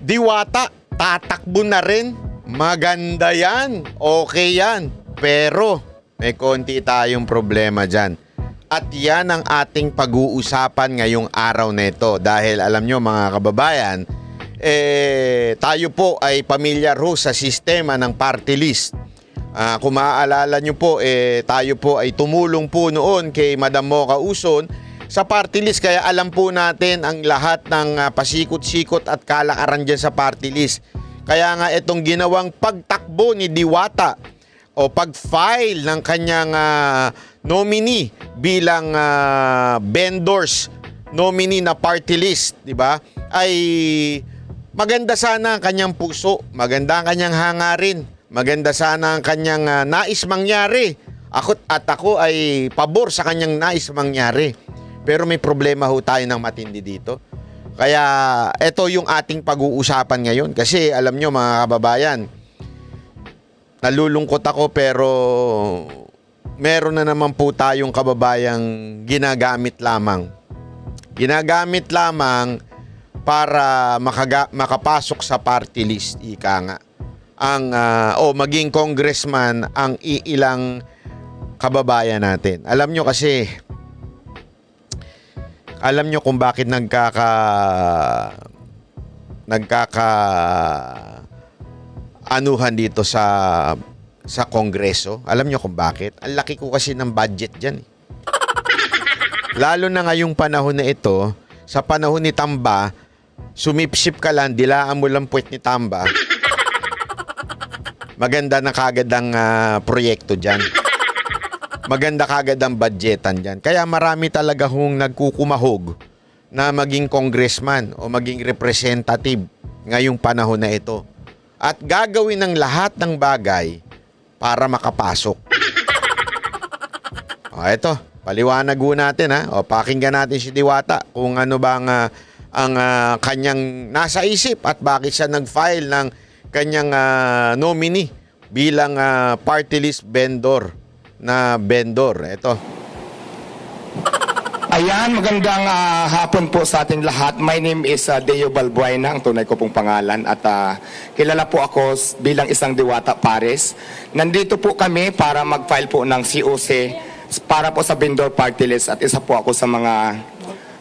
Diwata, tatakbo na rin. Maganda yan. Okay yan. Pero may konti tayong problema dyan. At yan ang ating pag-uusapan ngayong araw na ito. Dahil alam nyo mga kababayan, tayo po ay pamilyar ho sa sistema ng party list. Kung maaalala nyo po, tayo po ay tumulong po noon kay Madam Mocha Uson sa party list. Kaya alam po natin ang lahat ng pasikot-sikot at kalakaran dyan sa party list. Kaya nga itong ginawang pagtakbo ni Diwata o pag-file ng kanyang nominee bilang vendors nominee na party list, di ba? Ay maganda sana ang kanyang puso, maganda ang kanyang hangarin, maganda sana ang kanyang nais mangyari. Ako ay pabor sa kanyang nais mangyari. Pero may problema ho tayo ng matindi dito. Kaya ito yung ating pag-uusapan ngayon. Kasi alam nyo mga kababayan, nalulungkot ako pero meron na naman po tayong kababayang ginagamit lamang. Ginagamit lamang para makapasok sa party list, ika nga. Maging congressman ang iilang kababayan natin. Alam nyo kasi, alam nyo kung bakit anuhan dito sa Kongreso? Alam nyo kung bakit? Ang laki ko kasi ng budget dyan. Lalo na ngayong panahon na ito, sa panahon ni Tamba, sumipsip ka lang, dilaan mo lang puwet ni Tamba, maganda na kagad ang proyekto dyan. Maganda kagad ang budgetan dyan. Kaya marami talaga hong nagkukumahog na maging congressman o maging representative ngayong panahon na ito. At gagawin ng lahat ng bagay para makapasok. Ito, paliwanag ho natin ha. Pakinggan natin si Diwata kung ano ba ang kanyang nasa isip at bakit siya nag-file ng kanyang nominee bilang party list vendor na vendor. Ito. Ayan, magandang hapon po sa ating lahat. My name is Deo Balbuena, ang tunay ko pong pangalan. At kilala po ako bilang isang Diwata Pares. Nandito po kami para mag-file po ng COC para po sa vendor party list. At isa po ako sa mga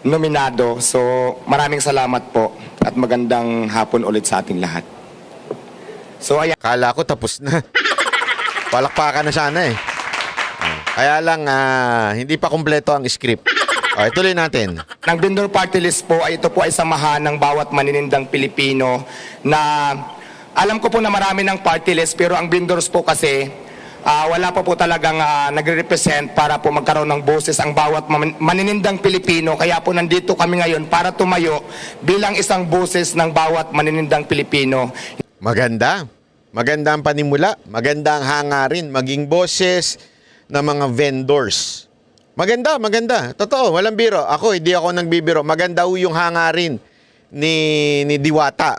nominado. So maraming salamat po at magandang hapon ulit sa ating lahat. So ayan. Kala ko tapos na. Palakpakan na sana eh. Kaya lang, hindi pa kumpleto ang script. Ituloy natin. Ng vendor party list po ay ito po ay samahan ng bawat maninindang Pilipino na alam ko po na marami ng party list pero ang vendors po kasi wala pa po talagang nagre-represent para po magkaroon ng boses ang bawat maninindang Pilipino. Kaya po nandito kami ngayon para tumayo bilang isang boses ng bawat maninindang Pilipino. Maganda. Maganda ang panimula. Maganda ang hangarin. Maging boses na mga vendors. Maganda, maganda. Totoo, walang biro. Hindi ako nagbibiro. Maganda ho yung hangarin ni Diwata.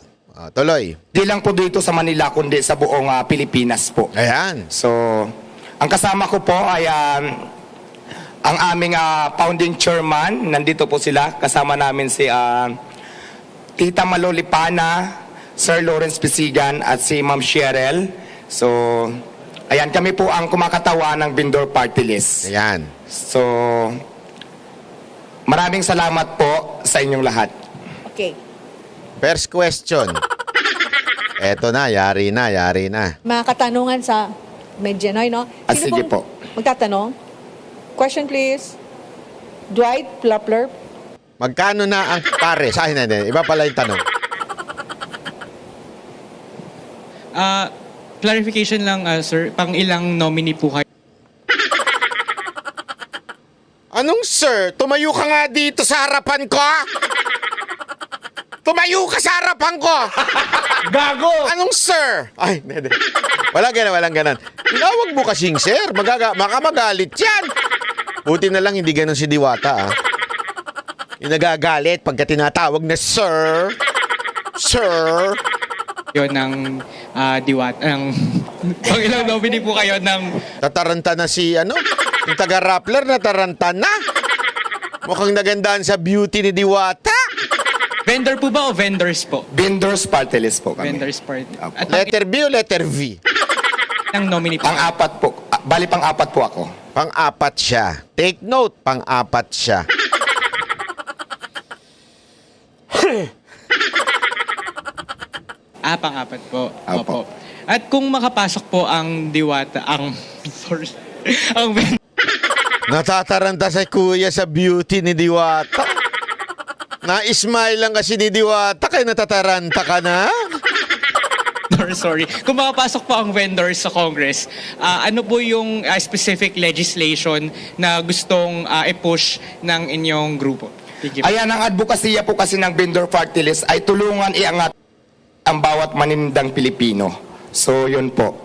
Tuloy. Di lang po dito sa Manila, kundi sa buong Pilipinas po. Ayan. So, ang kasama ko po ay ang aming founding chairman. Nandito po sila. Kasama namin si Tita Malolipana, Sir Lawrence Pisigan at si Ma'am Cheryl. So, ayan, kami po ang kumakatawan ng vendor party list. Ayan. So, maraming salamat po sa inyong lahat. Okay. First question. Eto na, yari na. Mga katanungan sa Medianoy, no? Sige pong po. magtatanong? Question please. Dwight Plapler. Magkano na ang pares? Hindi. Iba pala yung tanong. Clarification lang, sir. Pang ilang nominee po kayo? Anong sir? Tumayo ka nga dito sa harapan ko? Tumayo ka sa harapan ko! Gago! Anong sir? Hindi. Walang ganan. Tinawag mo kasing sir. Makamagalit yan. Buti na lang hindi ganun si Diwata. Yung nagagalit pagka tinatawag na sir. Sir. Yun ng Diwata. Pang ilang nominee po kayo ng... Tataranta na si yung taga-Rappler nataranta na. Mukhang nagandaan sa beauty ni Diwata. Vendor po ba o vendors po? Vendors party list po kami. Vendors part. Apo. At Letter B o letter V? ang nominee po. Pang-apat po. Bali pang-apat po ako. Pang-apat siya. Take note, pang-apat siya. Pang-apat po. Opo. Opo. At kung makapasok po ang diwata, sorry, ang Natataranta sa kuya sa beauty ni Diwata. Na-smile lang kasi ni Diwata kaya natataranta ka na. sorry. Kung makapasok po ang vendors sa Congress, ano po yung specific legislation na gustong i-push ng inyong grupo? Thank you. Ayan, ang advokasya po kasi ng vendor party list ay tulungan iangat ang bawat maninindang Pilipino. So, yun po.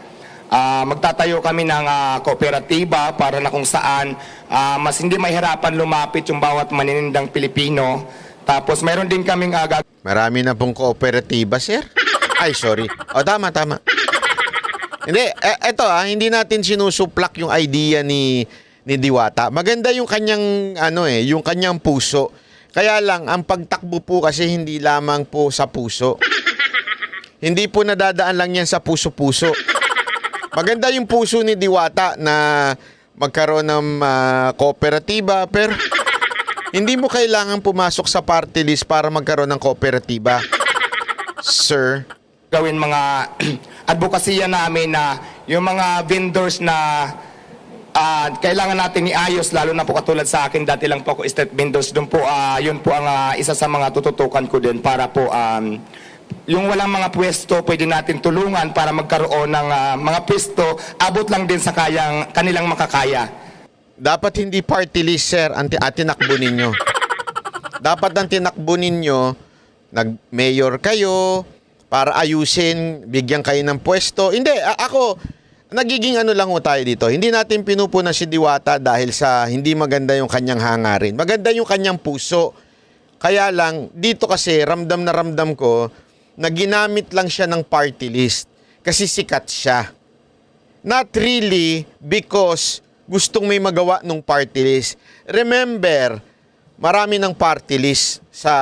Magtatayo kami ng kooperatiba para na kung saan mas hindi mahirapan lumapit yung bawat maninindang Pilipino. Tapos, mayroon din kaming Marami na pong kooperatiba, sir. Ay, sorry. O, tama. Hindi, hindi natin sinusuplak yung idea ni Diwata. Maganda yung kanyang, yung kanyang puso. Kaya lang, ang pagtakbo po kasi hindi lamang po sa puso. Hindi po nadadaan lang yan sa puso-puso. Maganda yung puso ni Diwata na magkaroon ng kooperatiba, pero hindi mo kailangan pumasok sa party list para magkaroon ng kooperatiba. Sir. gawin mga advokasya namin na yung mga vendors na kailangan natin iayos, lalo na po katulad sa akin, dati lang po ako state vendors, doon po, yun po ang isa sa mga tututukan ko din para po yung walang mga pwesto, pwede natin tulungan para magkaroon ng mga pwesto, abot lang din sa kanilang makakaya. Dapat hindi party list, sir, ang tinakbo ninyo. Dapat ang tinakbo ninyo, nag-mayor kayo, para ayusin, bigyan kayo ng pwesto. Hindi, ako, nagiging lang ho tayo dito. Hindi natin pinupunan si Diwata dahil sa hindi maganda yung kanyang hangarin. Maganda yung kanyang puso. Kaya lang, dito kasi, ramdam na ramdam ko, na ginamit lang siya ng party list. Kasi sikat siya. Not really because gustong may magawa nung party list. Remember, marami ng party list sa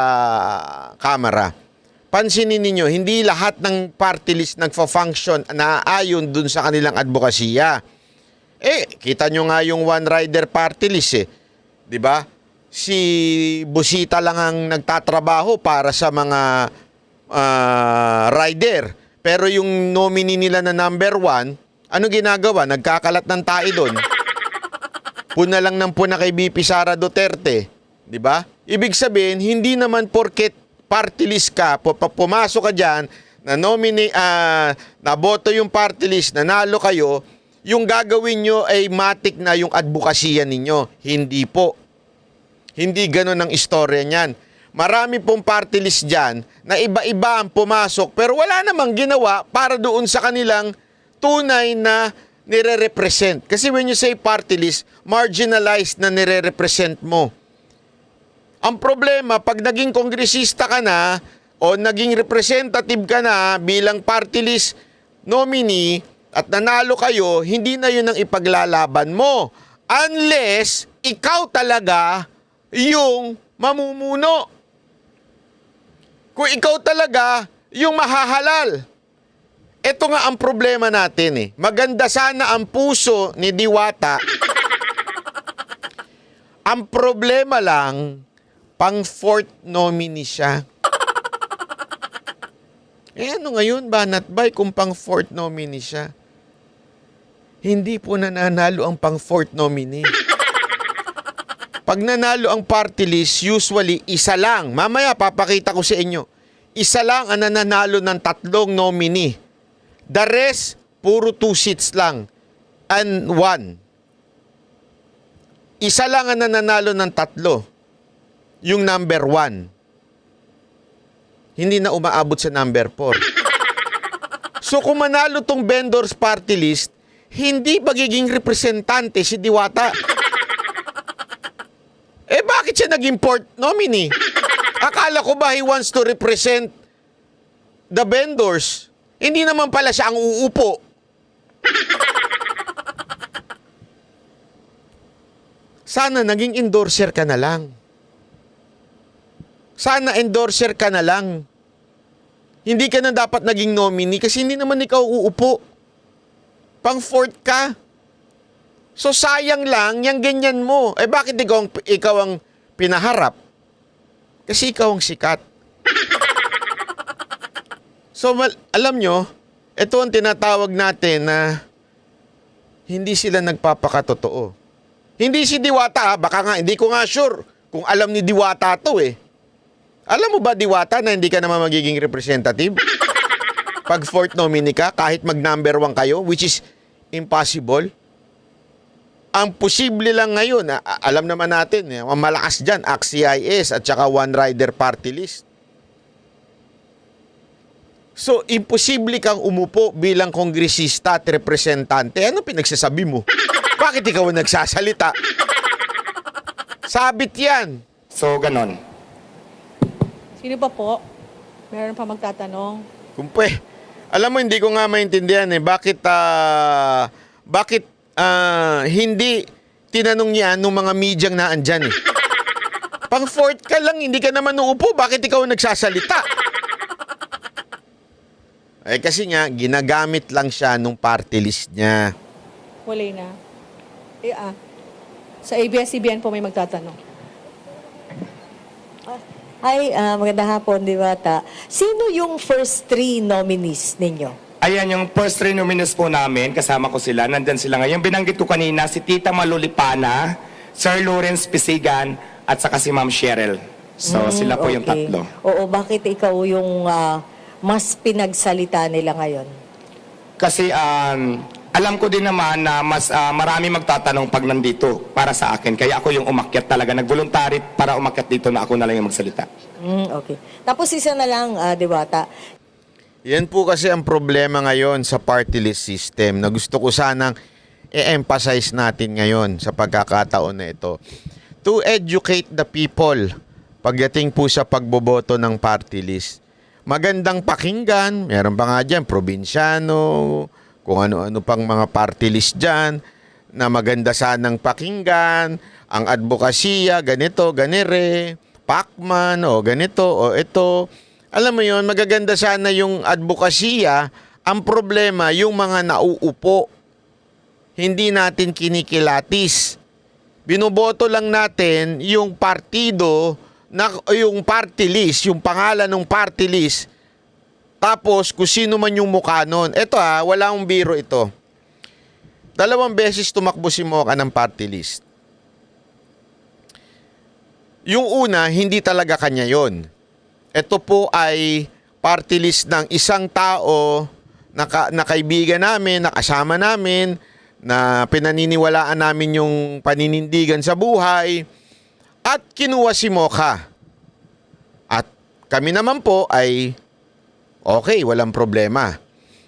Kamara. Pansinin ninyo, hindi lahat ng party list nagfa-function na ayon dun sa kanilang advokasya. Kita nyo nga yung one rider party list Di ba? Si Busita lang ang nagtatrabaho para sa mga rider. Pero yung nominee nila na number 1, ano ginagawa? Nagkakalat ng tae doon. Puna lang ng puna kay BP Sara Duterte. Di ba? Ibig sabihin, hindi naman porket party list ka, pumasok ka dyan, na nominate, naboto yung party list, nanalo kayo, yung gagawin nyo ay matik na yung advokasya ninyo. Hindi po. Hindi ganun ang istorya niyan. Marami pong party list dyan na iba-iba ang pumasok pero wala namang ginawa para doon sa kanilang tunay na nire-represent. Kasi when you say party list, marginalized na nire-represent mo. Ang problema, pag naging kongresista ka na o naging representative ka na bilang party list nominee at nanalo kayo, hindi na yun ang ipaglalaban mo. Unless ikaw talaga yung mamumuno. Kung ikaw talaga yung mahahalal. Ito nga ang problema natin Maganda sana ang puso ni Diwata. Ang problema lang, pang fourth nominee siya. Ano ngayon, Banat Bay, kung pang fourth nominee siya? Hindi po nananalo ang pang fourth nominee. Pag nanalo ang party list, usually isa lang. Mamaya papakita ko sa inyo. Isa lang ang nananalo ng 3 nominee. The rest, puro 2 seats lang. And 1. Isa lang ang nananalo ng 3. Yung number 1. Hindi na umaabot sa number 4. So kung manalo tong vendors party list, hindi magiging representante si Diwata. Bakit siya naging fourth nominee? Akala ko ba he wants to represent the vendors? Hindi naman pala siya ang uupo. Sana naging endorser ka na lang. sana endorser ka na lang. Hindi ka na dapat naging nominee kasi hindi naman ikaw uupo. Pang fourth ka. So sayang lang yung ganyan mo. Eh bakit ikaw ang pinaharap? Kasi ikaw ang sikat. So alam nyo, ito ang tinatawag natin na hindi sila nagpapakatotoo. Hindi si Diwata, baka nga, hindi ko nga sure kung alam ni Diwata to eh. Alam mo ba, Diwata, na hindi ka naman magiging representative? Pag fourth nominee ka, kahit mag-number 1 kayo, which is impossible. Ang posible lang ngayon, alam naman natin, ang malakas dyan, ACT-CIS at saka One Rider Party List. So, imposible kang umupo bilang kongresista at representante. Ano pinagsasabi mo? Bakit ikaw ang nagsasalita? Sabit yan. So, ganon. Sino pa po? Meron pa magtatanong. Kumpe, alam mo, hindi ko nga maintindihan eh. Bakit hindi tinanong niya nung mga medyang naandyan eh. Pang fourth ka lang, hindi ka naman uupo. Bakit ikaw ang nagsasalita? Eh kasi nga, ginagamit lang siya nung party list niya. Wala na. Sa ABS-CBN po may magtatanong. Hi, magandang hapon, Diwata. Sino yung first 3 nominees ninyo? Ayan, yung first 3 nominees po namin, kasama ko sila, nandyan sila ngayon. Binanggit ko kanina, si Tita Malulipana, Sir Lawrence Pisigan, at saka si Ma'am Cheryl. So, sila po yung Okay. tatlo. Oo, bakit ikaw yung mas pinagsalita nila ngayon? Kasi alam ko din naman na mas marami magtatanong pag nandito para sa akin. Kaya ako yung umakyat talaga. Nag-voluntary para umakyat dito na ako na lang yung magsalita. Okay. Tapos isa na lang, Diwata. Yan po kasi ang problema ngayon sa party list system na gusto ko sanang i-emphasize natin ngayon sa pagkakataon na ito. To educate the people pagdating po sa pagboboto ng party list. Magandang pakinggan, meron pa nga dyan, probinsyano, kung ano-ano pang mga party list dyan, na maganda sanang pakinggan, ang advokasya, ganito, ganire, Pacman, o ganito, o ito. Alam mo yon, magaganda sana yung advokasya, ang problema, yung mga nauupo. Hindi natin kinikilatis. Binoboto lang natin yung partido, yung party list, yung pangalan ng party list, tapos kung sino man yung mukha nun. Ito wala akong biro ito. 2 beses tumakbo si Mocha ng party list. Yung una, hindi talaga kanya yon. Ito po ay party list ng isang tao na kaibigan namin, na kasama namin, na pinaniniwalaan namin yung paninindigan sa buhay. At kinuha si Mocha. At kami naman po ay okay, walang problema.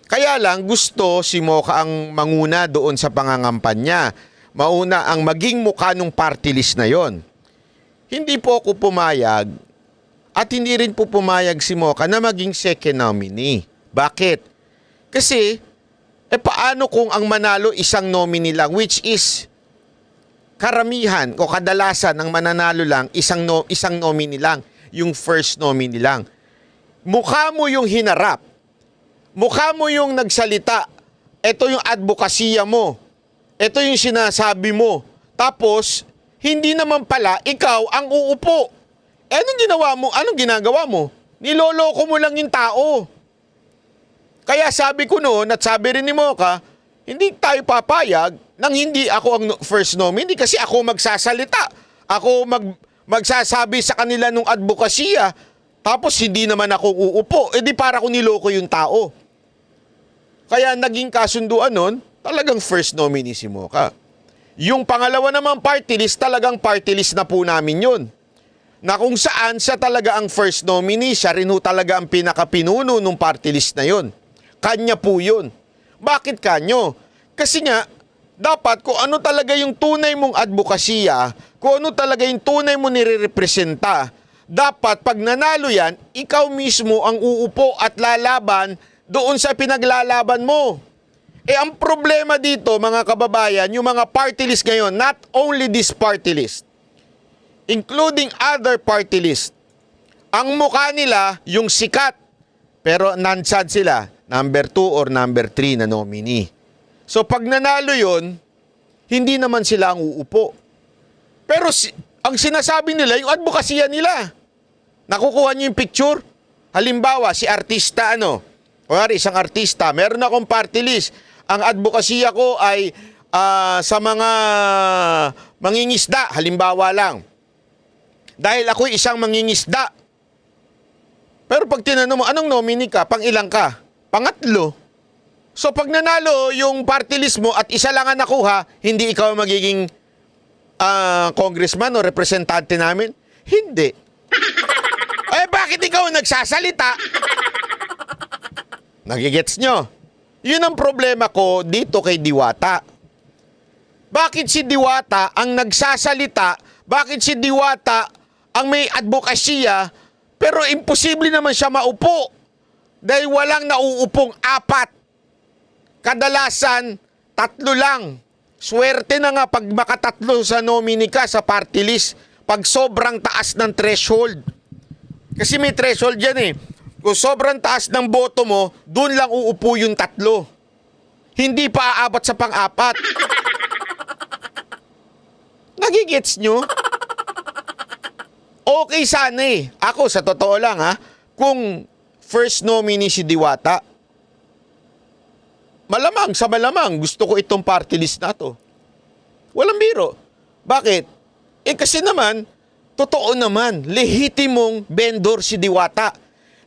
Kaya lang gusto si Mocha ang manguna doon sa pangangampanya. Mauna ang maging mukha ng party list na yon. Hindi po ako pumayag at hindi rin po pumayag si Mocha na maging second nominee. Bakit? Kasi, paano kung ang manalo isang nominee lang, which is karamihan o kadalasan ng mananalo lang isang nominee lang, yung first nominee lang. Mukha mo yung hinarap. Mukha mo yung nagsalita. Ito yung advokasya mo. Ito yung sinasabi mo. Tapos, hindi naman pala ikaw ang uupo. Anong ginawa mo? Anong ginagawa mo? Niloloko mo lang yung tao. Kaya sabi ko noon at sabi rin ni Mocha, hindi tayo papayag nang hindi ako ang first nominee kasi ako magsasalita. Ako magsasabi sa kanila nung advokasya, tapos hindi naman ako uupo. Di para ko niloko yung tao. Kaya naging kasunduan nun, talagang first nominee si Mocha. Yung pangalawa naman party list, talagang party list na po namin yun. Na kung saan siya talaga ang first nominee, siya rin ho talaga ang pinakapinuno ng party list na yun. Kanya po yun. Bakit kanyo? Kasi nga, dapat kung ano talaga yung tunay mong advokasya, kung ano talaga yung tunay mo nire-representa, dapat pag nanalo yan, ikaw mismo ang uupo at lalaban doon sa pinaglalaban mo. Ang problema dito, mga kababayan, yung mga party list ngayon, not only this party list, including other party list, Ang mukha nila, yung sikat. Pero nansad sila, number 2 or number 3 na nominee. So pag nanalo yon, hindi naman sila ang uupo. Pero ang sinasabi nila, yung advokasya nila. Nakukuha niyo yung picture? Halimbawa, si artista kunwari isang artista, meron akong party list. Ang advokasya ko ay sa mga mangingisda, halimbawa lang. Dahil ako isang mangingisda. Pero pag tinanong mo, anong nominee ka? Pang ilang ka? Pangatlo. So pag nanalo yung party list mo at isa lang ang nakuha, hindi ikaw magiging congressman o representante namin? Hindi. Eh bakit ikaw nagsasalita? Nagigets nyo? Yun ang problema ko dito kay Diwata. Bakit si Diwata ang nagsasalita? Bakit si Diwata ang may advokasya pero imposible naman siya maupo? Dahil walang nauupong 4. Kadalasan, 3 lang. Swerte na nga pag makatatlo sa nominee ka sa party list pag sobrang taas ng threshold. Kasi may threshold yan eh. Kung sobrang taas ng boto mo, doon lang uupo yung 3. Hindi pa aabot sa pang-4. Nagigets nyo? Okay sana eh. Ako, sa totoo lang kung first nominee si Diwata, malamang sa malamang, gusto ko itong party list na to. Walang biro. Bakit? Kasi naman, totoo naman, lehitimong vendor si Diwata.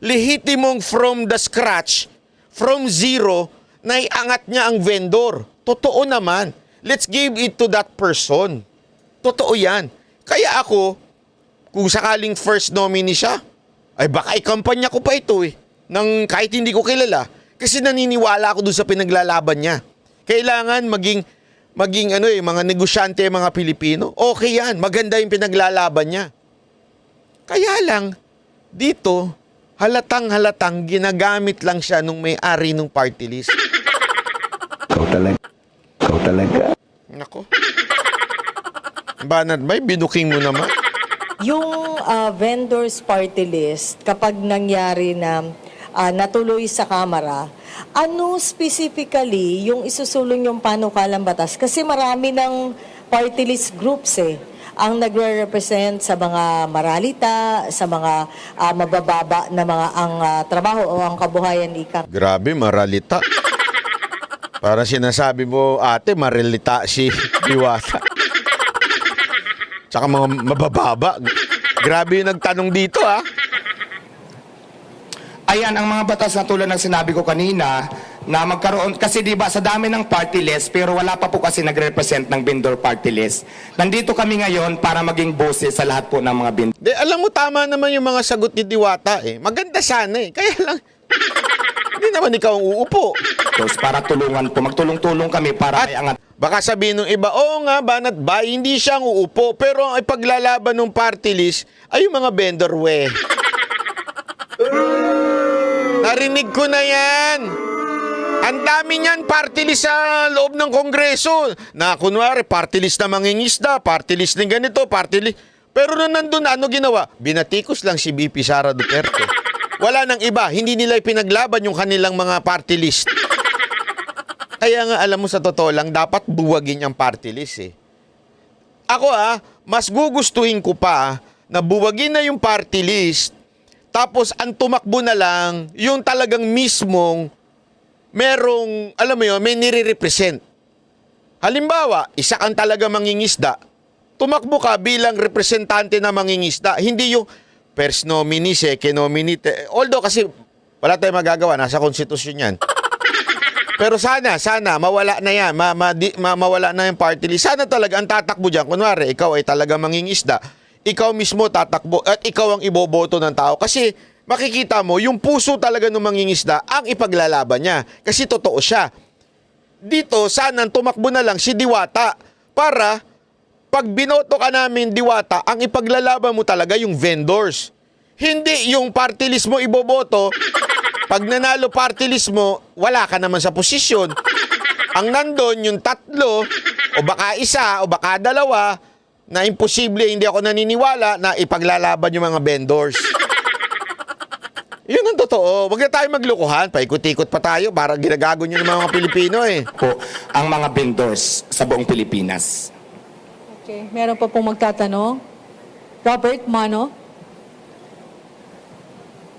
Lehitimong from the scratch, from zero, naiangat niya ang vendor. Totoo naman. Let's give it to that person. Totoo yan. Kaya ako, kung sakaling first nominee siya, ay baka ikampanya ko pa ito nang kahit hindi ko kilala. Kasi naniniwala ako dun sa pinaglalaban niya. Kailangan maging mga negosyante, mga Pilipino. Okay yan, maganda yung pinaglalaban niya. Kaya lang, dito, halatang ginagamit lang siya nung may-ari ng party list. Ikaw talaga. Nako. Banat Bay, binuking mo naman. Yung vendors party list, kapag nangyari na natuloy sa Kamara, ano specifically yung isusulong yung panukalang batas? Kasi marami ng party list groups ang nagre-represent sa mga maralita, sa mga mabababa na mga ang trabaho o ang kabuhayan ika. Grabe, maralita. Parang sinasabi mo, ate, maralita si Diwata. Tsaka mga mabababa. Grabe yung nagtanong dito, Ayan, ang mga batas na tulad ng sinabi ko kanina, na magkaroon, kasi di ba sa dami ng party list, pero wala pa po kasi nagre-represent ng vendor party list. Nandito kami ngayon para maging boses sa lahat po ng mga vendor. Alam mo, tama naman yung mga sagot ni Diwata Maganda sana Kaya lang, hindi naman ikaw ang uupo. Para tulungan po, magtulong-tulong kami para At may angat. baka sabihin ng iba, oo nga, Banat Bay, hindi siya ang uupo. Pero ang ipaglalaban ng party list ay yung mga vendor Narinig ko na yan. Ang dami niyan party list sa loob ng Kongreso. Na kunwari, party list na mangingisda, party list ng ganito, party list. Pero nung nandun, ano ginawa? Binatikos lang si BP Sara Duterte. Wala nang iba. Hindi nila ipinaglaban yung kanilang mga party list. Kaya nga, alam mo, sa totoo lang, dapat buwagin ang party list Ako mas gugustuhin ko pa na buwagin na yung party list. Tapos ang tumakbo na lang yung talagang mismong merong, alam mo yun, may nire-represent. Halimbawa, isa kang talaga mangingisda, tumakbo ka bilang representante na mangingisda. Hindi yung first nominee, second nominee. Although kasi wala tayong magagawa, nasa konstitusyon yan. Pero sana, mawala na yan. Mawala na yung party list. Sana talaga ang tatakbo dyan. Kunwari, ikaw ay talaga mangingisda. Ikaw mismo tatakbo at ikaw ang iboboto ng tao. Kasi makikita mo, yung puso talaga ng mangingisda ang ipaglalaban niya. Kasi totoo siya. Dito, sana tumakbo na lang si Diwata para pag binoto ka namin, Diwata, ang ipaglalaban mo talaga yung vendors. Hindi yung party list mo iboboto. Pag nanalo party list mo, wala ka naman sa posisyon. Ang nandun, yung 3, o baka 1, o baka 2, na imposible, hindi ako naniniwala na ipaglalaban yung mga vendors. Yun ang totoo. Huwag na tayo maglukuhan. Paikot-ikot pa tayo. Parang ginagago nyo ng mga Pilipino eh. Po ang mga vendors sa buong Pilipinas. Okay, meron pa pong magtatanong. Robert Mano.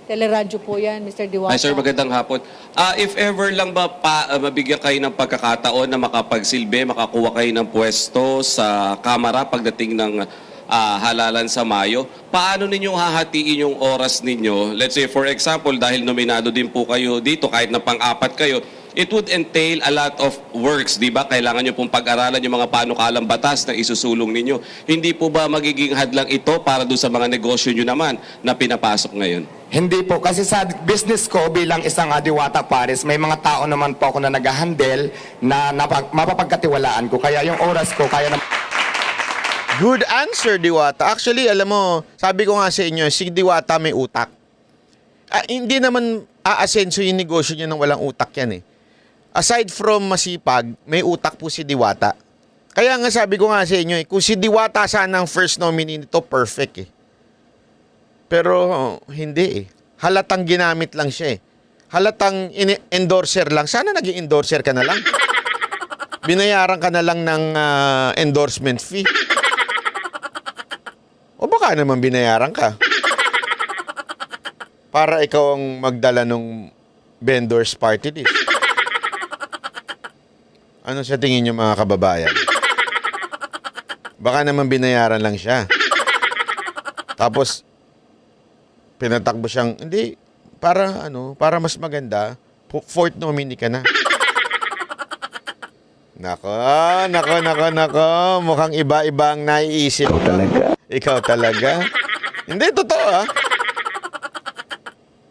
Teleradyo po yan, Mr. Diwata. Hi sir, magandang hapon. If ever lang ba mabigyan kayo ng pagkakataon na makapagsilbi, makakuha kayo ng pwesto sa Kamara pagdating ng halalan sa Mayo, paano ninyong hahatiin yung oras ninyo? Let's say for example, dahil nominado din po kayo dito, kahit na pang-apat kayo, it would entail a lot of works, di ba? Kailangan nyo pong pag-aralan yung mga panukalang batas na isusulong ninyo. Hindi po ba magiging hadlang ito para doon sa mga negosyo nyo naman na pinapasok ngayon? Hindi po, kasi sa business ko bilang isang Diwata Pares, may mga tao naman po ako na nag-handle na mapapagkatiwalaan ko. Kaya yung oras ko, kaya na... Good answer, Diwata. Actually, alam mo, sabi ko nga sa inyo, si Diwata may utak. Hindi naman aasenso yung negosyo niya nang walang utak yan eh. Aside from masipag, may utak po si Diwata. Kaya nga sabi ko nga sa inyo, kung si Diwata sana ang first nominee nito, perfect eh. Pero hindi eh. Halatang ginamit lang siya eh. Halatang endorser lang. Sana naging endorser ka na lang. Binayaran ka na lang ng endorsement fee. O baka naman binayaran ka. Para ikaw ang magdala ng vendors party list. Ano sa tingin niyo mga kababayan? Baka naman binayaran lang siya. Tapos, pinatakbo siyang, hindi, para mas maganda, fourth nominee ka na. Nako. Mukhang iba-iba ang naiisip. Ikaw talaga. Ikaw talaga? Hindi, totoo ah.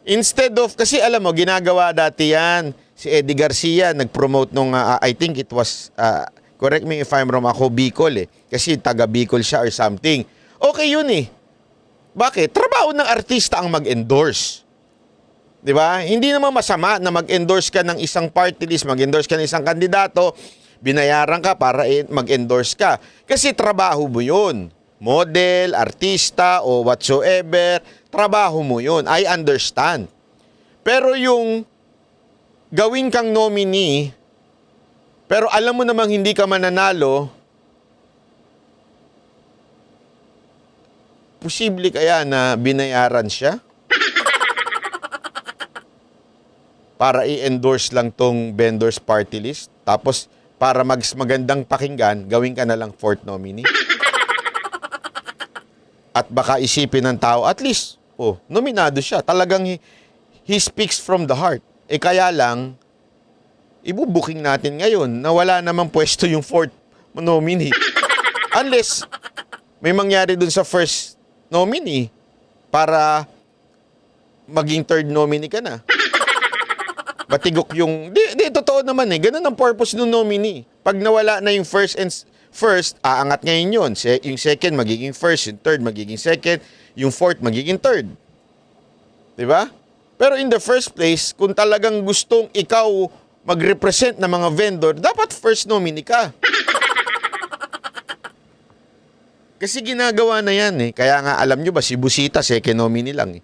Instead of, kasi alam mo, ginagawa dati yan. Si Eddie Garcia, nag-promote nung, I think it was, correct me if I'm wrong, ako Bicol eh. Kasi taga Bicol siya or something. Okay yun eh. Bakit? Trabaho ng artista ang mag-endorse. Di ba? Hindi naman masama na mag-endorse ka ng isang party list, mag-endorse ka ng isang kandidato, binayaran ka para mag-endorse ka. Kasi trabaho mo yun. Model, artista, o whatsoever, trabaho mo yun. I understand. Pero yung gawin kang nominee, pero alam mo namang hindi ka mananalo, posible kaya na binayaran siya? Para i-endorse lang tong vendors party list. Tapos, para magandang pakinggan, gawin ka na lang fourth nominee. At baka isipin ng tao, at least, nominado siya. Talagang he speaks from the heart. Kaya lang, ibubuking natin ngayon na wala namang pwesto yung fourth nominee. Unless, may mangyari dun sa first nominee para maging third nominee ka na. Batigok yung... Di, totoo naman eh. Ganun ang purpose ng nominee. Pag nawala na yung first, aangat ngayon yun. Yung second, magiging first. Yung third, magiging second. Yung fourth, magiging third. Diba? Pero in the first place, kung talagang gustong ikaw mag-represent ng mga vendor, dapat first nominee ka. Kasi ginagawa na yan eh. Kaya nga, alam nyo ba, si Busita, second nominee lang eh.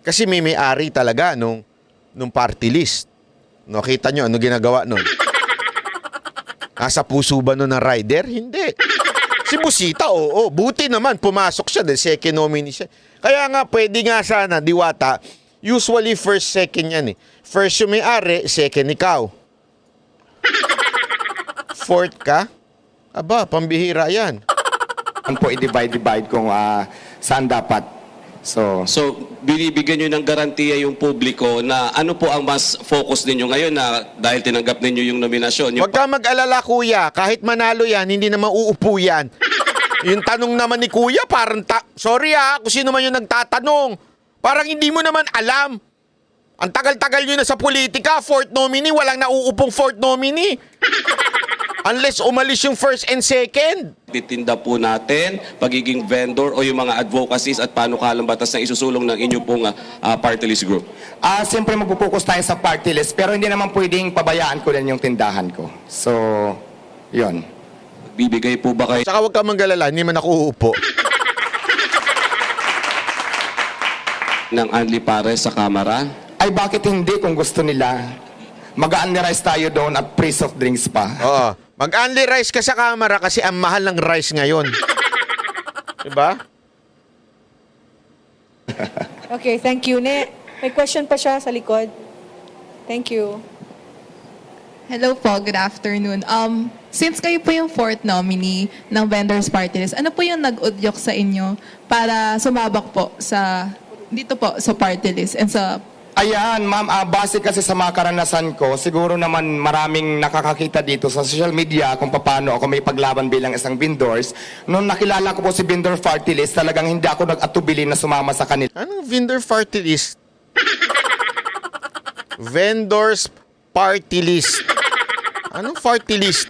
Kasi may-ari talaga nung party list. No, kita nyo, ano ginagawa nun? Nasa puso ba nun ng rider? Hindi. Si Busita, oo. Buti naman, pumasok siya dahil second nominee siya. Kaya nga, pwede nga sana, Diwata, usually first, second yan eh. First yung may-ari, second ikaw. Fourth ka? Aba, pambihira yan. Ang po i-divide kung saan dapat. So, binibigyan nyo ng garantiya yung publiko na ano po ang mas focus ninyo ngayon na dahil tinanggap ninyo yung nominasyon? Huwag ka mag-alala, kuya. Kahit manalo yan, hindi na mauupo yan. Yung tanong naman ni kuya, parang, sorry kung sino man yung nagtatanong. Parang hindi mo naman alam. Ang tagal-tagal nyo na sa politika, fourth nominee, walang nauupong fourth nominee. Unless umalis yung first and second. Titinda po natin, pagiging vendor o yung mga advocacies at panukalang batas na isusulong ng inyo pong party list group? siyempre magpo-focus tayo sa party list, pero hindi naman pwedeng pabayaan ko rin yung tindahan ko. So, yon. Bibigay po ba kayo? Saka huwag ka manggalala, hindi man ako uupo. ng Anli Pares sa Kamara? Ay bakit hindi kung gusto nila? Mag-only rice tayo doon at free soft drinks pa. Oo. Mag-only rice ka sa camera kasi ang mahal ng rice ngayon. Diba? Okay, thank you. May question pa siya sa likod. Thank you. Hello po, good afternoon. Since kayo po yung fourth nominee ng Vendors Party List, ano po yung nag-udyok sa inyo para sumabak po dito po sa party list and sa... Ayan, ma'am, base kasi sa mga karanasan ko, siguro naman maraming nakakakita dito sa social media kung paano ako may paglaban bilang isang vendors. Noong nakilala ko po si Vendor Party List, talagang hindi ako nag-atubili na sumama sa kanila. Anong vendor party list? Vendors party list. Anong party list?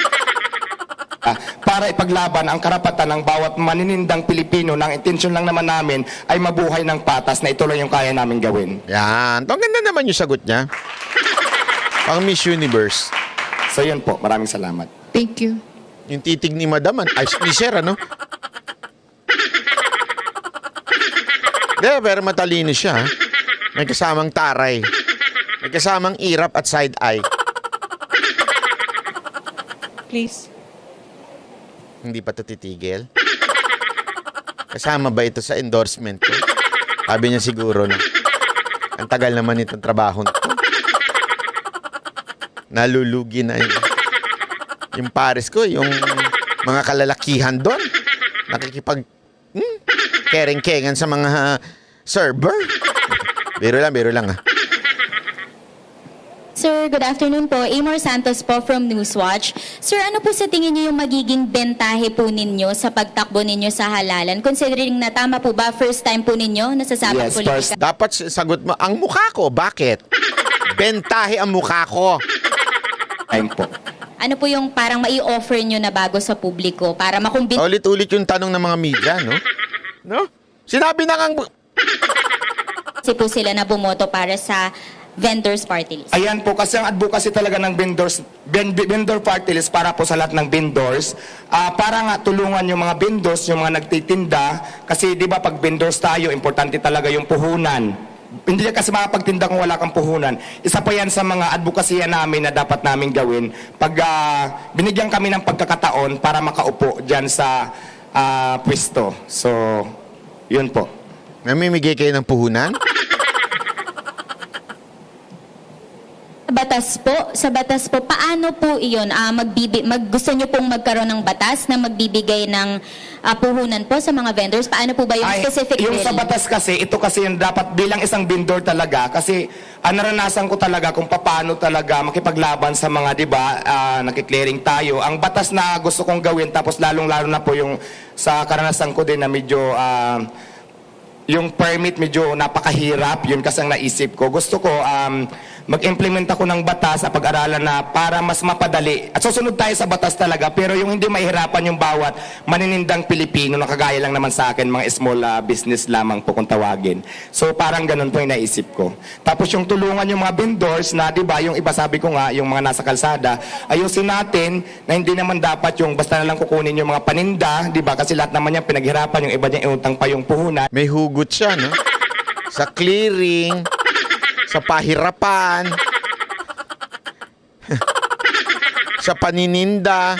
Para ipaglaban ang karapatan ng bawat maninindang Pilipino nang intensyon lang naman namin ay mabuhay ng patas na ito lang yung kaya namin gawin. Yan. Ang ganda naman yung sagot niya. Pang Miss Universe. So yun po, maraming salamat. Thank you. Yung titig ni Madam, ice pleaser, ano? Pero matalino siya. Ha? May kasamang taray. May kasamang irap at side eye. Please. Hindi pa ito titigil. Kasama ba ito sa endorsement ko? Sabi niya siguro na. Ang tagal naman itong trabaho nito. Nalulugi na yun. Yung pares ko, yung mga kalalakihan doon. Nakikipag kering-kengan sa mga server. Biro lang ha. Sir, good afternoon po. Amor Santos po from Newswatch. Sir, ano po sa tingin niyo yung magiging bentahe po ninyo sa pagtakbo ninyo sa halalan? Considering na tama po ba, first time po ninyo nasasabang Yes, politika? first. Dapat sagot mo, ang mukha ko, bakit? Bentahe ang mukha ko. Time po. Ano po yung parang mai-offer nyo na bago sa publiko para makumbinsi Ulit-ulit yung tanong ng mga media, no? No? Sinabi na kang... po sila na bumoto para sa Vendors Party List? Ayan po, kasi ang advocacy talaga ng vendor party list para po sa lahat ng vendors, para nga tulungan yung mga vendors, yung mga nagtitinda, kasi di ba pag vendors tayo, importante talaga yung puhunan. Hindi kasi makapagtinda kung wala kang puhunan. Isa pa yan sa mga advokasya namin na dapat namin gawin pag binigyan kami ng pagkakataon para makaupo dyan sa pwesto. So, yun po. Namimigay kayo ng puhunan? Sa batas po, paano po iyon? Gusto nyo pong magkaroon ng batas na magbibigay ng puhunan po sa mga vendors? Paano po ba yung specific yung bill? sa batas kasi, ito kasi yung dapat bilang isang vendor talaga kasi naranasan ko talaga kung paano talaga makipaglaban sa mga, di ba, nakiklearing tayo. Ang batas na gusto kong gawin, tapos lalong-lalo na po yung sa karanasan ko din na medyo yung permit medyo napakahirap, yun kasi ang naisip ko. Gusto ko mag-implement ako ng batas sa pag-aralan na para mas mapadali. At susunod tayo sa batas talaga, pero yung hindi mahirapan yung bawat maninindang Pilipino na kagaya lang naman sa akin, mga small business lamang po kung tawagin. So parang ganun po yung naisip ko. Tapos yung tulungan yung mga vendors na, di ba, yung iba sabi ko nga, yung mga nasa kalsada, ayusin natin na hindi naman dapat yung basta na lang kukunin yung mga paninda, di ba, kasi lahat naman yan pinaghirapan, yung iba niya iutang pa yung puhunan. May hugot siya, no? Sa clearing, sa pahirapan, sa panininda.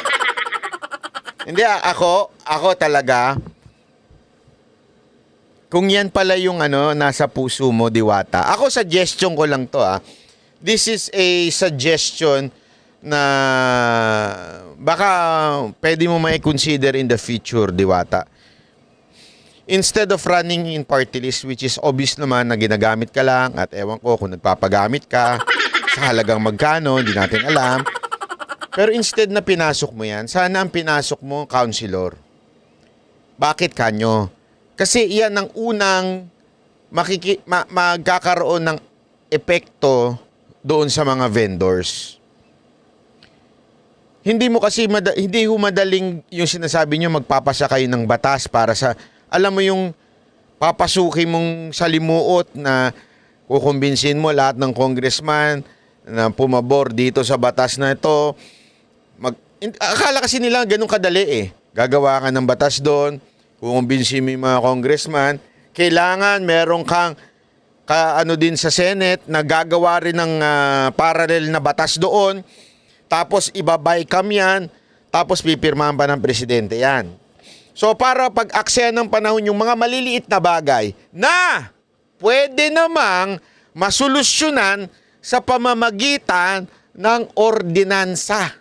Hindi, ako talaga, kung yan pala yung nasa puso mo, Diwata. Ako, suggestion ko lang to, This is a suggestion na baka pwede mo mai-consider in the future, Diwata. Instead of running in party list, which is obvious naman na ginagamit ka lang at ewan ko kung nagpapagamit ka sa halagang magkano, hindi natin alam. Pero instead na pinasok mo yan, sana ang pinasok mo, counselor. Bakit kanyo? Kasi iyan ang unang magkakaroon ng epekto doon sa mga vendors. Hindi mo kasi, hindi madaling yung sinasabi nyo magpapasa kayo ng batas para sa... Alam mo yung papasukin mong salimuot na kukumbinsin mo lahat ng congressman na pumabor dito sa batas na ito. Akala kasi nila ganun kadali eh. Gagawa ka ng batas doon, kukumbinsin mo yung mga congressman. Kailangan meron kang ano din sa Senate, nagagawa rin ng parallel na batas doon. Tapos iba-bycam yan, tapos pipirmahan pa ng presidente yan. So para pag-aksaya ng panahon yung mga maliliit na bagay na pwede namang masolusyonan sa pamamagitan ng ordinansa.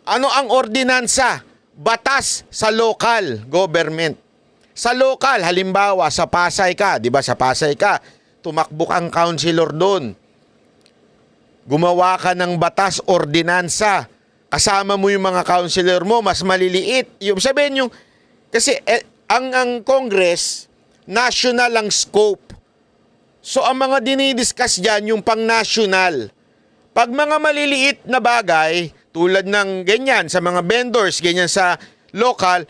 Ano ang ordinansa? Batas sa local government. Sa local, halimbawa sa Pasay ka, di ba sa Pasay ka, tumakbo kang councilor doon. Gumawa ka ng batas, ordinansa. Kasama mo yung mga councilor mo, mas maliliit. Yung sabihin yung, kasi ang Congress, national ang scope. So ang mga dinidiscuss dyan, yung pang-national. Pag mga maliliit na bagay, tulad ng ganyan sa mga vendors, ganyan sa local,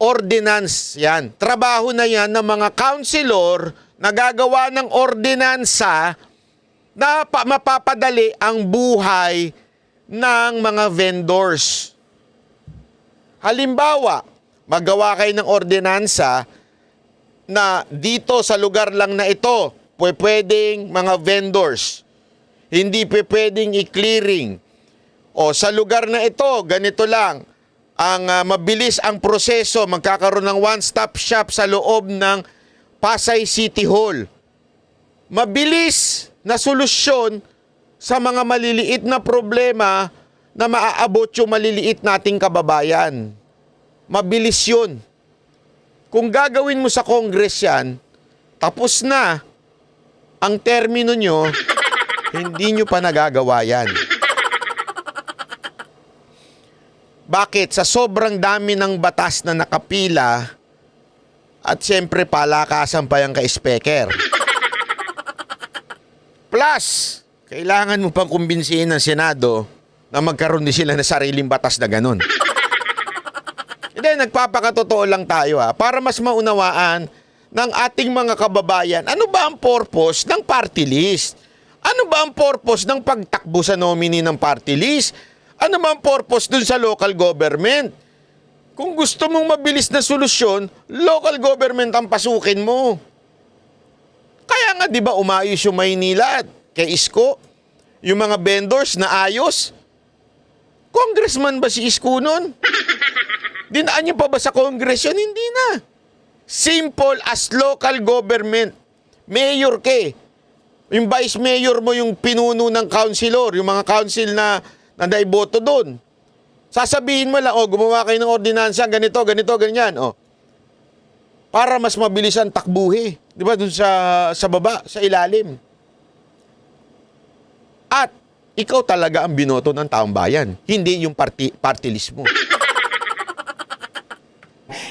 ordinance yan. Trabaho na yan ng mga councilor na gagawa ng ordinansa na mapapadali ang buhay ng mga vendors. Halimbawa, magawa kayo ng ordinansa na dito sa lugar lang na ito, pwedeng mga vendors. Hindi pwedeng i-clearing. O sa lugar na ito, ganito lang. Ang mabilis ang proseso, magkakaroon ng one-stop shop sa loob ng Pasay City Hall. Mabilis na solusyon sa mga maliliit na problema na maaabot yung maliliit nating kababayan. Mabilis yun. Kung gagawin mo sa Congress yan, tapos na ang termino nyo, hindi nyo pa nagagawa yan. Bakit? Sa sobrang dami ng batas na nakapila at siyempre palakasan pa yung ka-speaker. Plus, kailangan mo pang kumbinsihin ng Senado na magkaroon din sila ng sariling batas na ganun. Hindi, nagpapakatotoo lang tayo para mas maunawaan ng ating mga kababayan, ano ba ang purpose ng party list? Ano ba ang purpose ng pagtakbo sa nominee ng party list? Ano ba ang purpose dun sa local government? Kung gusto mong mabilis na solusyon, local government ang pasukin mo. Kaya nga 'di ba umayos yung Maynila at kay Isko, yung mga vendors na ayos. Congressman ba si Isko nun? Dinaan niyo pa ba sa Congress yun? Hindi na. Simple as local government. Mayor ke. Yung vice mayor mo yung pinuno ng councilor, yung mga council na naiboto doon. Sasabihin mo lang, gumawa kayo ng ordinansa, ganito, ganyan, para mas mabilis ang takbuhi. Di ba? Doon sa baba, sa ilalim. At ikaw talaga ang binoto ng taong bayan, hindi yung party list mo.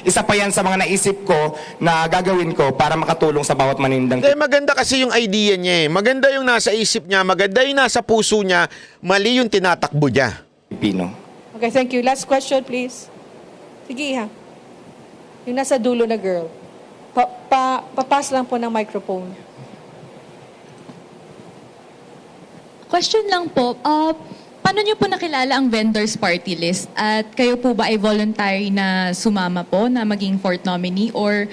Isa pa yan sa mga naisip ko na gagawin ko para makatulong sa bawat manindang Maganda kasi yung idea niya. Maganda yung nasa isip niya, maganda yung nasa puso niya, mali yung tinatakbo niya. Pilipino. Okay, thank you. Last question, please. Sige, ha. Yung nasa dulo na girl. Papas lang po ng microphone. Question lang po, paano niyo po nakilala ang vendors party list? At kayo po ba ay voluntary na sumama po na maging fourth nominee or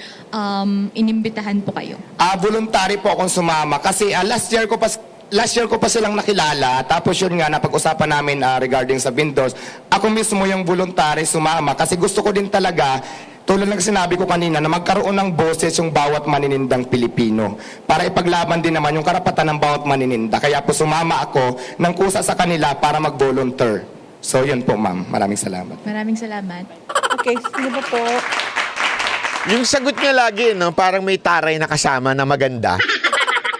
inimbitahan po kayo? Voluntary po akong sumama kasi last year ko pa silang nakilala. Tapos yun nga, napag-usapan namin regarding sa vendors. Ako mismo yung voluntary sumama kasi gusto ko din talaga, tulad ng sinabi ko kanina, na magkaroon ng boses yung bawat maninindang Pilipino para ipaglaban din naman yung karapatan ng bawat manininda. Kaya po sumama ako ng kusa sa kanila para mag-volunteer. So yun po, ma'am. Maraming salamat. Maraming salamat. Okay, sino ba po? Yung sagot niya lagi, no, parang may taray na kasama na maganda.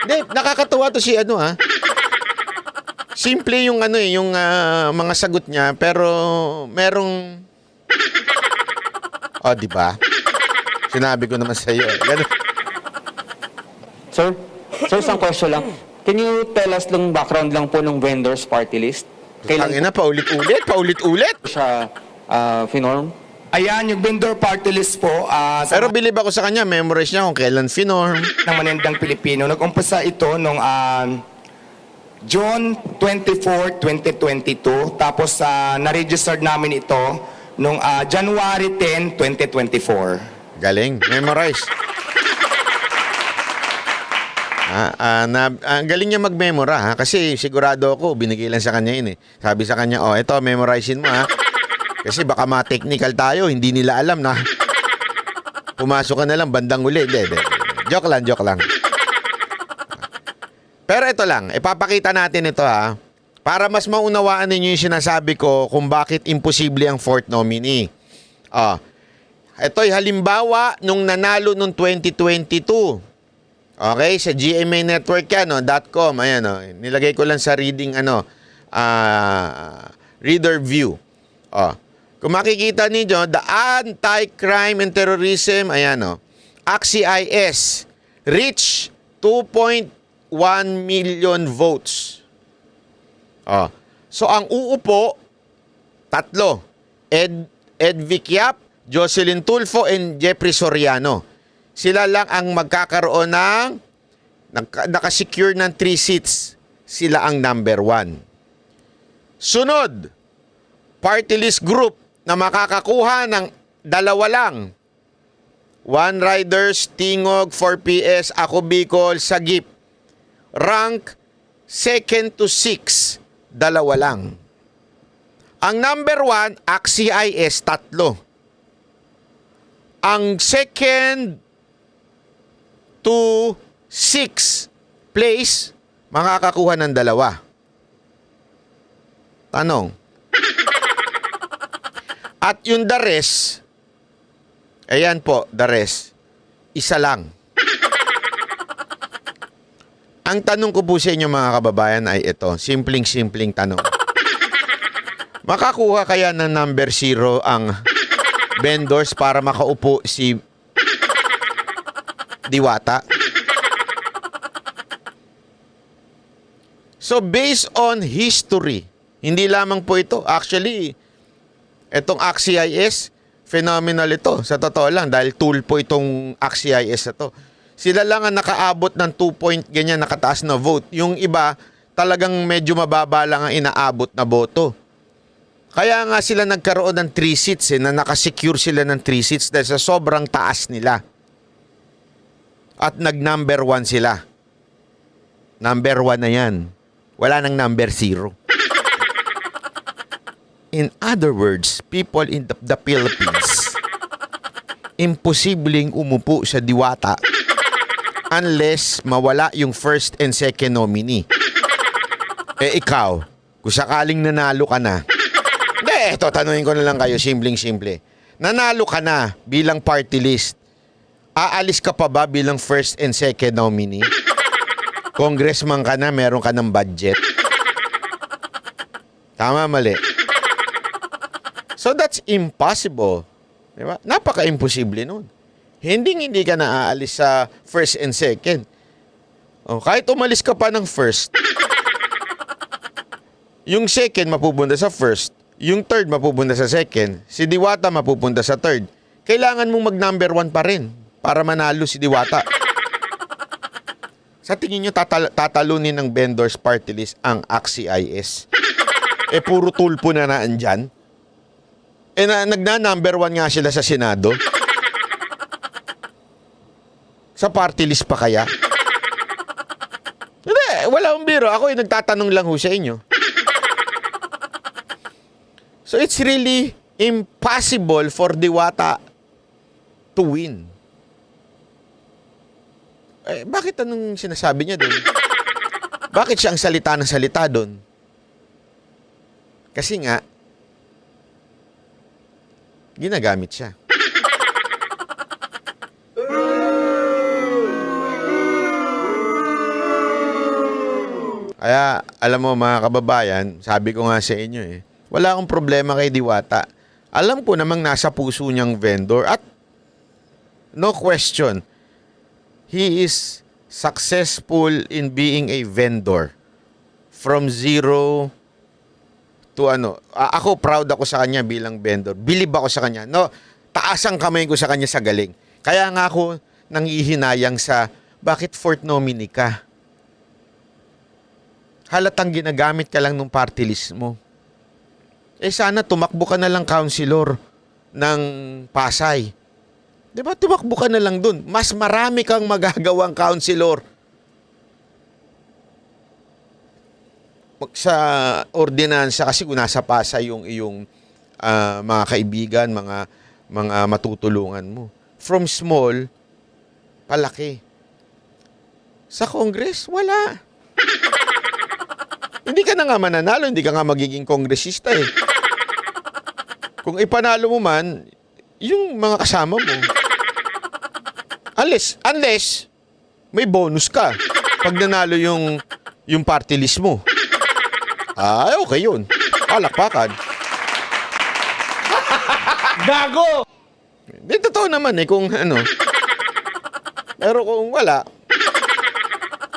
Hindi, nakakatuwa to si Simple yung yung mga sagot niya, pero merong di ba? Sinabi ko naman sa iyo. Ganun. Sir, isang question lang. Can you tell us lang background lang po ng vendors party list? Kailan na paulit-ulit. Siya finorm? Ayan, yung vendor party list po. Pero believe ako sa kanya, memorize niya kung kailan finorm. Ng manindang Pilipino. Nag-umpisa ito nung June 24, 2022. Tapos na-registered namin ito nung January 10, 2024. Galing, memorize. Ang galing niya magmemora ha kasi sigurado ako binigay lang sa kanya yun eh. Sabi sa kanya, "Oh, ito memorizein mo ha." Kasi baka ma-technical tayo, hindi nila alam na pumasok ka na lang bandang uli. Hindi. Joke lang. Pero ito lang, ipapakita natin ito ha. Para mas maunawaan ninyo yung sinasabi ko kung bakit imposible ang fourth nominee. Ito'y halimbawa nung nanalo nung 2022. Okay, sa GMA Network yan, .com. Ayan, nilagay ko lang sa reading, reader view. Kung makikita ninyo, the Anti-Crime and Terrorism, ayan, AXIS, reach 2.1 million votes. So, ang uupo, 3. Ed Vic Yap, Jocelyn Tulfo, and Jeffrey Soriano. Sila lang ang magkakaroon ng nakasecure ng 3 seats. Sila ang number 1. Sunod, party list group na makakakuha ng 2 lang. One Riders, Tingog, 4PS, Ako Bicol, Sagip. Rank 2nd to 6, 2 lang. Ang number 1, AXIS, 3. Ang 2nd to 6 place, makakakuha ng 2. Tanong. At yung the rest, ayan po, the rest, isa lang. Ang tanong ko po sa inyo mga kababayan ay ito, simpleng tanong. Makakuha kaya ng number 0 ang vendors para makaupo si Diwata? So based on history, hindi lamang po ito. Actually, itong AXIS, phenomenal ito. Sa totoo lang, dahil tool po itong AXIS na to. Sila lang ang nakaabot ng 2 point ganyan nakataas na vote. Yung iba, talagang medyo mababa lang ang inaabot na boto. Kaya nga sila nagkaroon ng 3 seats na nakasecure sila ng 3 seats dahil sa sobrang taas nila. At nag-number 1 sila. Number 1 na yan. Wala nang number 0. In other words, people in the Philippines, imposibleng umupo sa Diwata unless mawala yung first and second nominee. Ikaw, kung sakaling nanalo ka na, eto, tanungin ko na lang kayo, simpleng-simple. Nanalo ka na bilang party list. Aalis ka pa ba bilang first and second nominee? Congressman ka na, meron ka ng budget. Tama, mali. So that's impossible. Diba? Napaka-imposible nun. Hindi ka na aalis sa first and second. Kahit umalis ka pa ng first, yung second mapupunta sa first, yung third mapupunta sa second, si Diwata mapupunta sa third. Kailangan mong mag-number 1 pa rin para manalo si Diwata. Sa tingin nyo, tatalunin ng vendors party list ang AXIS. Puro tulpo na naandyan. Nagna-number 1 nga sila sa Senado. Sa party list pa kaya? Hindi, wala akong biro. Ako nagtatanong lang ho sa inyo. So it's really impossible for Diwata to win. Bakit anong sinasabi niya doon? Bakit siya ang salita ng salita doon? Kasi nga, ginagamit siya. Kaya, alam mo mga kababayan, sabi ko nga sa inyo wala akong problema kay Diwata. Alam ko namang nasa puso niyang vendor at no question, he is successful in being a vendor from 0 to ako proud ako sa kanya bilang vendor. Believe ako sa kanya. No, taas ang kamay ko sa kanya sa galing. Kaya nga ako nangihinayang sa bakit fourth nominee ka? Halatang ginagamit ka lang nung party list mo. Sana tumakbo ka na lang councilor ng Pasay. Diba? Tumakbo ka na lang dun. Mas marami kang magagawang councilor sa ordinansa kasi kung nasa pasa yung iyong mga kaibigan, mga matutulungan mo. From small, palaki. Sa Congress, wala. Hindi ka na nga mananalo, hindi ka nga magiging kongresista eh. Kung ipanalo mo man, yung mga kasama mo. Unless may bonus ka pag nanalo yung party list mo. Okay yun. Palakpakan. Gago! Di totoo naman eh kung ano. Pero kung wala,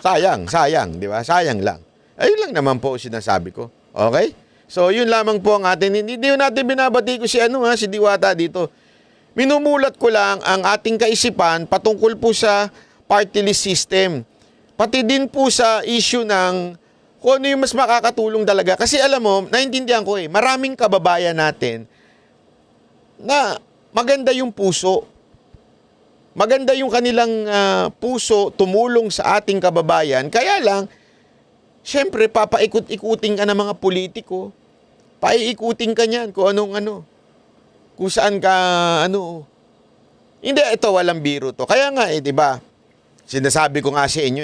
sayang, di ba? Sayang lang. Ayun lang naman po sinasabi ko. Okay? So, yun lamang po ang atin. Hindi natin binabati ko si Diwata dito. Minumulat ko lang ang ating kaisipan patungkol po sa party list system. Pati din po sa issue ng kung ano yung mas makakatulong talaga. Kasi alam mo, naintindihan ko maraming kababayan natin na maganda yung puso. Maganda yung kanilang puso tumulong sa ating kababayan. Kaya lang, syempre, papaikot-ikuting ka ng mga politiko. Paiikutin ka niyan kung anong ano. Kung saan ka, ano. Hindi, ito, walang biro to. Kaya nga, di ba? Sinasabi ko nga sa inyo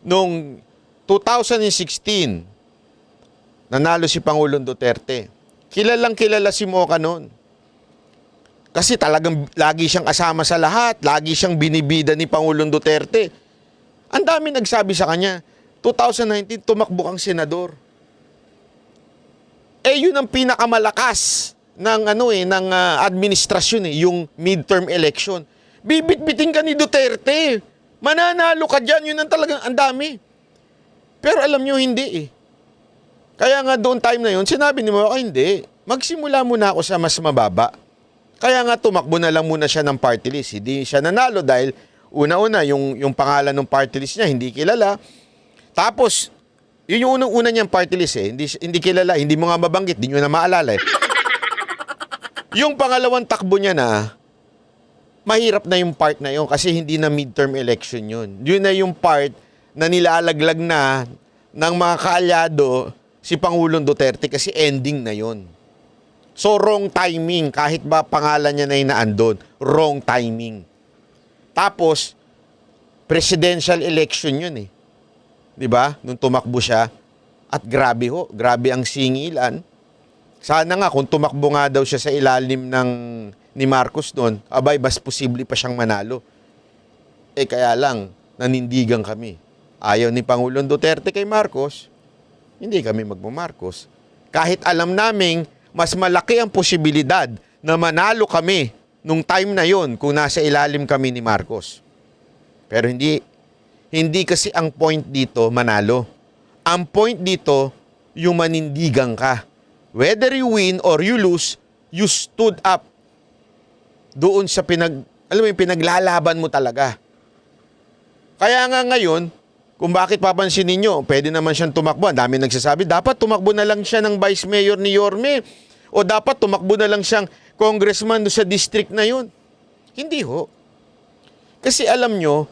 Noong 2016, nanalo si Pangulong Duterte. Kilalang kilala si Mocha noon. Kasi talagang lagi siyang asama sa lahat. Lagi siyang binibida ni Pangulong Duterte. Ang dami nagsabi sa kanya, 2019, tumakbo kang senador. Yun ang pinakamalakas ng administrasyon yung midterm election. Bibit-biting ka ni Duterte. Mananalo ka diyan, yun ang talagang ang dami. Pero alam nyo, hindi Kaya nga doon time na yun, sinabi ni Mocha, hindi. Magsimula muna ako sa mas mababa. Kaya nga tumakbo na lang muna siya ng party list. Hindi siya nanalo dahil una-una yung pangalan ng party list niya hindi kilala. Tapos, yun yung unang-una niyang party list Hindi kilala, hindi mo nga mabanggit, hindi nyo na maalala Yung pangalawang takbo niya na, mahirap na yung part na yun kasi hindi na midterm election yun. Yun na yung part na nilalaglag na ng mga kaalyado si Pangulong Duterte kasi ending na yun. So, wrong timing. Kahit ba pangalan niya na yung naandun, wrong timing. Tapos, presidential election yun Diba? Nung tumakbo siya. At grabe grabe ang singilan. Sana nga kung tumakbo nga daw siya sa ilalim ni Marcos noon, abay, mas posible pa siyang manalo. Kaya lang, nanindigan kami. Ayaw ni Pangulong Duterte kay Marcos, hindi kami magmamarcos. Kahit alam naming mas malaki ang posibilidad na manalo kami nung time na yon kung nasa ilalim kami ni Marcos. Pero hindi kasi ang point dito manalo. Ang point dito, yung manindigan ka. Whether you win or you lose, you stood up doon sa pinaglalaban mo talaga. Kaya nga ngayon, kung bakit papansin ninyo, pwede naman siyang tumakbo. Ang dami nagsasabi, dapat tumakbo na lang siya ng vice mayor ni Yorme. O dapat tumakbo na lang siyang congressman sa district na yun. Hindi ho. Kasi alam nyo,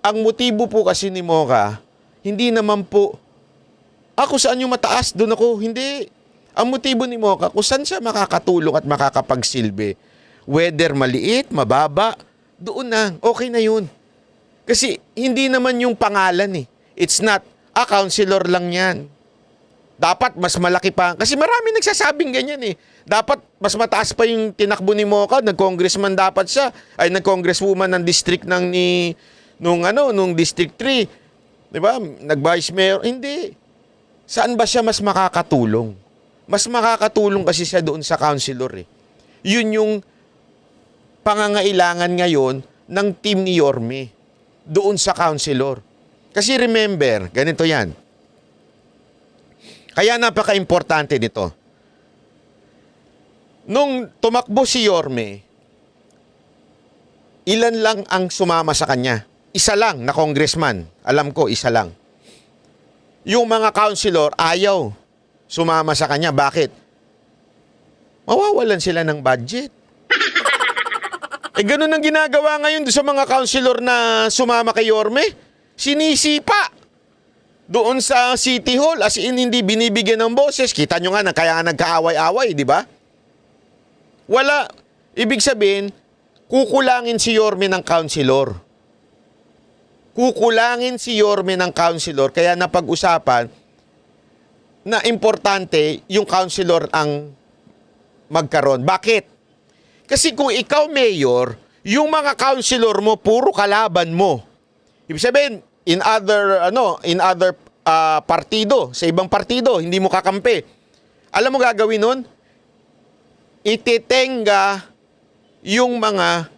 ang motibo po kasi ni Mocha, hindi naman po, kung saan yung mataas, doon ako, hindi. Ang motibo ni Mocha, kung saan siya makakatulong at makakapagsilbi, whether maliit, mababa, doon na, okay na yun. Kasi hindi naman yung pangalan It's not, counselor lang yan. Dapat mas malaki pa. Kasi marami nagsasabing ganyan Dapat mas mataas pa yung tinakbo ni Mocha, nag-congressman dapat siya, ay nag-congresswoman ng district nung District 3. 'Di ba? Nag-vice mayor. Hindi. Saan ba siya mas makakatulong? Mas makakatulong kasi siya doon sa councilor Yun yung pangangailangan ngayon ng team ni Yorme doon sa councilor. Kasi remember, ganito yan. Kaya napaka-importante nito. Nung tumakbo si Yorme, ilan lang ang sumama sa kanya? Isa lang na congressman. Alam ko, isa lang. Yung mga councilor, ayaw sumama sa kanya. Bakit? Mawawalan sila ng budget. Ganun ang ginagawa ngayon sa mga councilor na sumama kay Yorme. Sinisipa. doon sa City Hall, as in hindi binibigyan ng boses. Kita nyo nga, kaya nga nagkaaway-away, di ba? Wala. Ibig sabihin, kukulangin si Yorme ng councilor. Kukulangin si Yorme ng councilor, kaya napag-usapan na importante yung councilor ang magkaroon. Bakit? Kasi kung ikaw mayor, yung mga councilor mo puro kalaban mo. Ibig sabihin, in other partido, sa ibang partido, hindi mo kakampi. Alam mo gagawin nun? Ititenga yung mga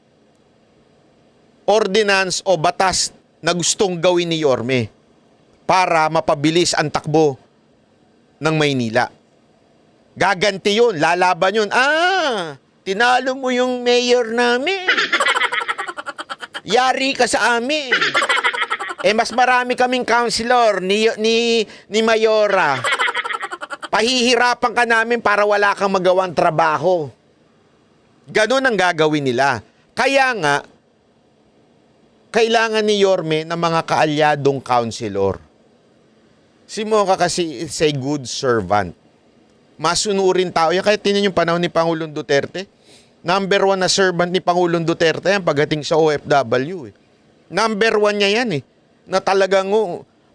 ordinance o batas na gustong gawin ni Yorme para mapabilis ang takbo ng Maynila. Gaganti yun, lalaban yun. Tinalo mo yung mayor namin. Yari ka sa amin. Mas marami kaming councilor ni Mayora. Pahihirapan ka namin para wala kang magawang trabaho. Ganun ang gagawin nila. Kaya nga, kailangan ni Yorme ng mga kaalyadong councilor. Si Mocha kasi is a good servant. Masunurin tao yan. Kaya tinan yung panahon ni Pangulong Duterte. Number 1 na servant ni Pangulong Duterte yan pagdating sa OFW. Number 1 niya yan na talagang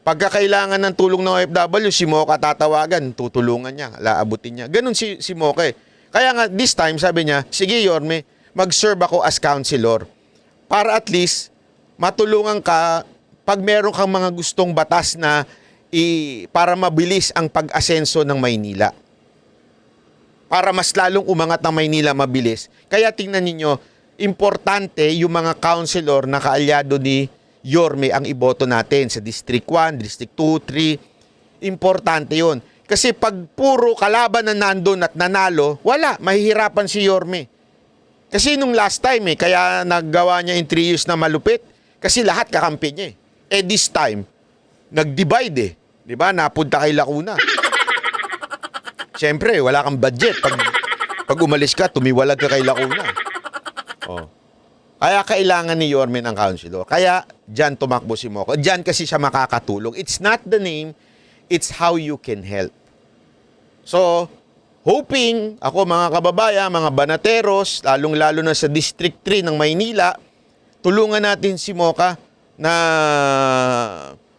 pagkakailangan ng tulong ng OFW, si Mocha tatawagan, tutulungan niya, laabutin niya. Ganun si Mocha. Kaya nga this time sabi niya, sige Yorme, mag-serve ako as councilor para at least matulungan ka pag meron kang mga gustong batas na para mabilis ang pag-asenso ng Maynila. Para mas lalong umangat ang Maynila mabilis. Kaya tingnan ninyo, importante yung mga councilor na kaalyado ni Yorme ang iboto natin sa District 1, District 2, 3. Importante yun. Kasi pag puro kalaban na nandun at nanalo, wala, mahihirapan si Yorme. Kasi nung last time kaya naggawa niya in 3 years na malupit, kasi lahat kakampi niya this time, nag-divide Di ba? Napunta kay Lacuna. Siyempre, wala kang budget. Pag umalis ka, tumiwalag ka kay Lacuna. Kaya kailangan ni Yorme ng councilor. Kaya dyan tumakbo si Mocha. Dyan kasi siya makakatulong. It's not the name, it's how you can help. So, hoping, ako mga kababayan, mga banateros, lalong-lalo na sa District 3 ng Maynila, tulungan natin si Mocha na,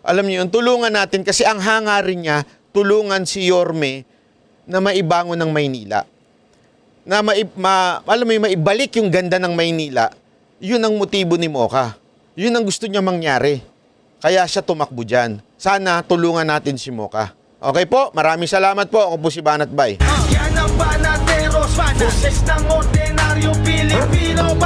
alam niyo yun, tulungan natin kasi ang hangarin niya, tulungan si Yorme na maibangon ng Maynila. Na alam mo yung maibalik yung ganda ng Maynila, yun ang motibo ni Mocha. Yun ang gusto niya mangyari. Kaya siya tumakbo dyan. Sana tulungan natin si Mocha. Okay po, maraming salamat po. Ako po si Banat Bay. Yan ang Banateros, boses ng ordinaryo Pilipino.